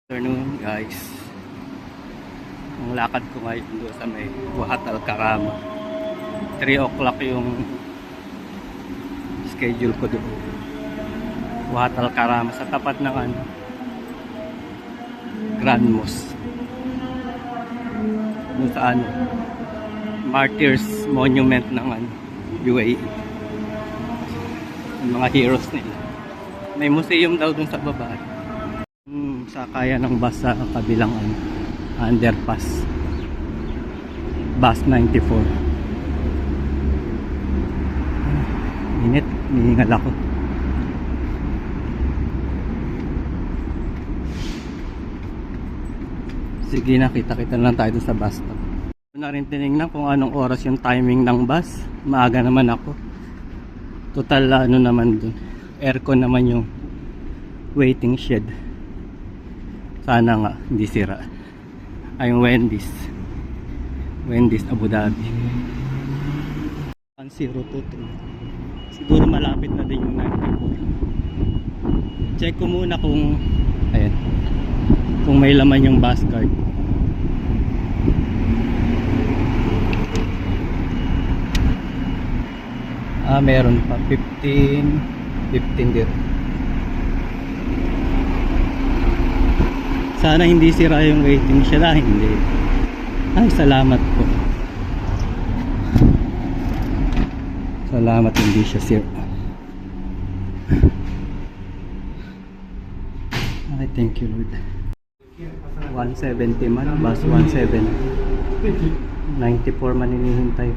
Afternoon guys, ang lakad ko ngayon doon sa may Wahat Al-Karama. 3 o'clock yung schedule ko doon. Wahat Al-Karama sa tapat ng Grand Mosque doon sa Martyrs Monument ng UAE, yung mga heroes nila. May museum daw doon sa baba. Sakaya ng bus sa kabilang underpass, bus 94. Init, nihingal ako. Sige na, kita-kita lang tayo sa bus stop. Na rin tinignan kung anong oras yung timing ng bus. Maaga naman ako. Total naman dun, aircon naman yung waiting shed. Sana nga hindi sira. Ay, yung Wendy's Abu Dhabi 1022. Siguro malapit na din yung 94. Check ko muna kung kung may laman yung bus card. Meron pa 15 dir. Sana hindi sira yung waiting shed. Hindi. Ay, salamat po. Salamat, hindi siya sira. Ay, thank you Lord. 170 man, bus 170. 94 man hinihintay.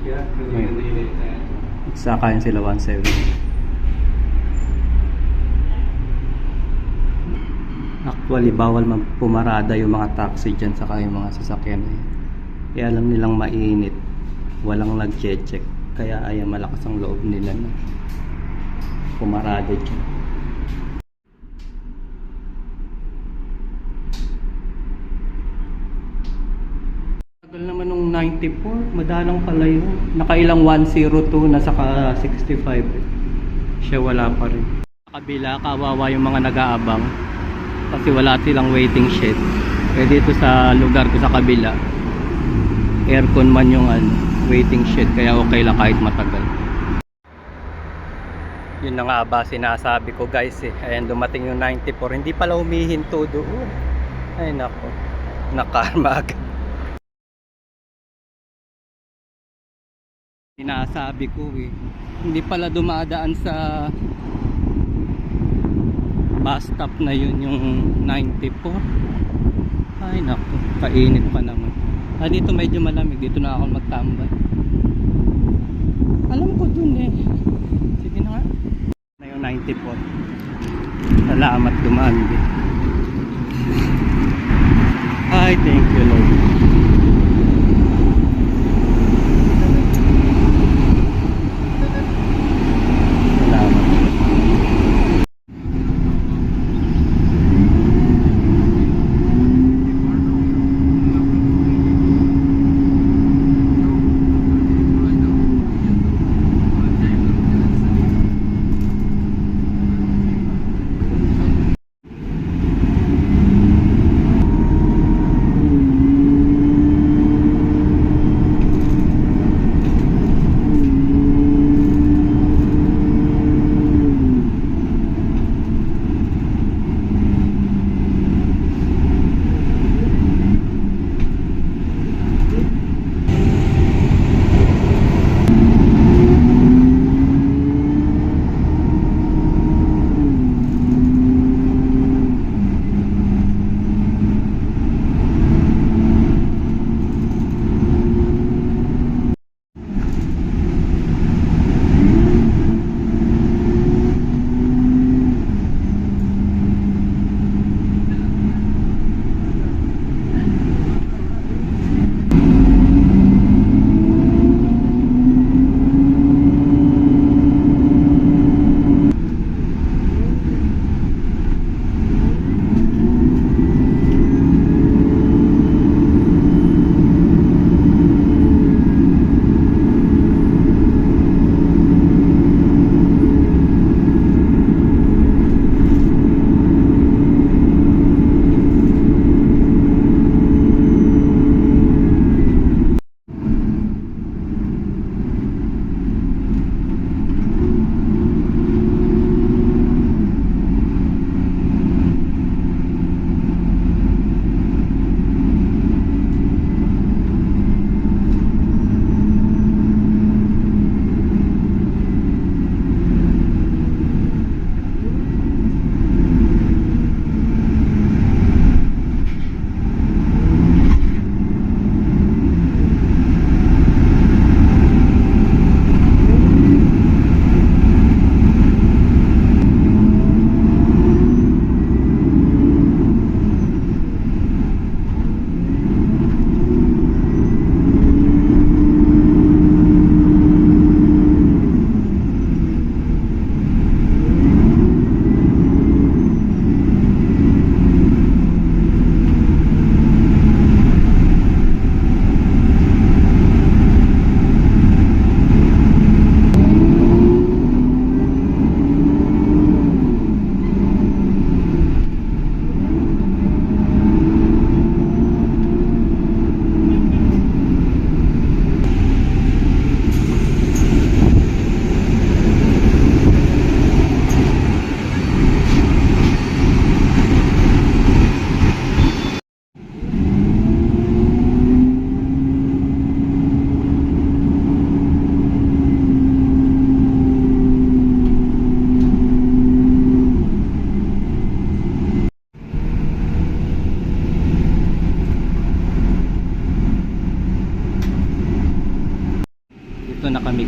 Sakayan sila 170. Actually, bawal pumarada yung mga taxi dyan, saka yung mga sasakyan. Kaya alam nilang mainit, walang nag-check, kaya ay malakas ang loob nila na pumarada dyan. Tagal naman nung 94, madalang pala yun. Nakailang 102 na saka 65. Siya wala pa rin. Sa kabila, kawawa yung mga nag-aabang kasi wala silang waiting shed. Kaya dito sa lugar ko sa kabila, aircon man yung waiting shed, kaya okay lang kahit matagal. Yun na nga ba sinasabi ko guys Ayan, dumating yung 94, hindi pala humihinto doon. Ay nako, nakarma agad. Sinasabi ko hindi pala dumadaan sa bus stop na yun yung 94. Ay naku, kainit pa naman. Dito medyo malamig, dito na ako magtambay. Alam ko dun Sige na nga. Na yung 94. Salamat, dumaan din. Ay, thank you Lord.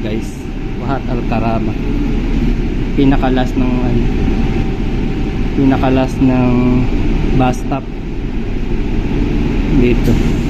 guys. Wahat Al Karama. Pinaka-last ng pinaka-last ng bus stop dito.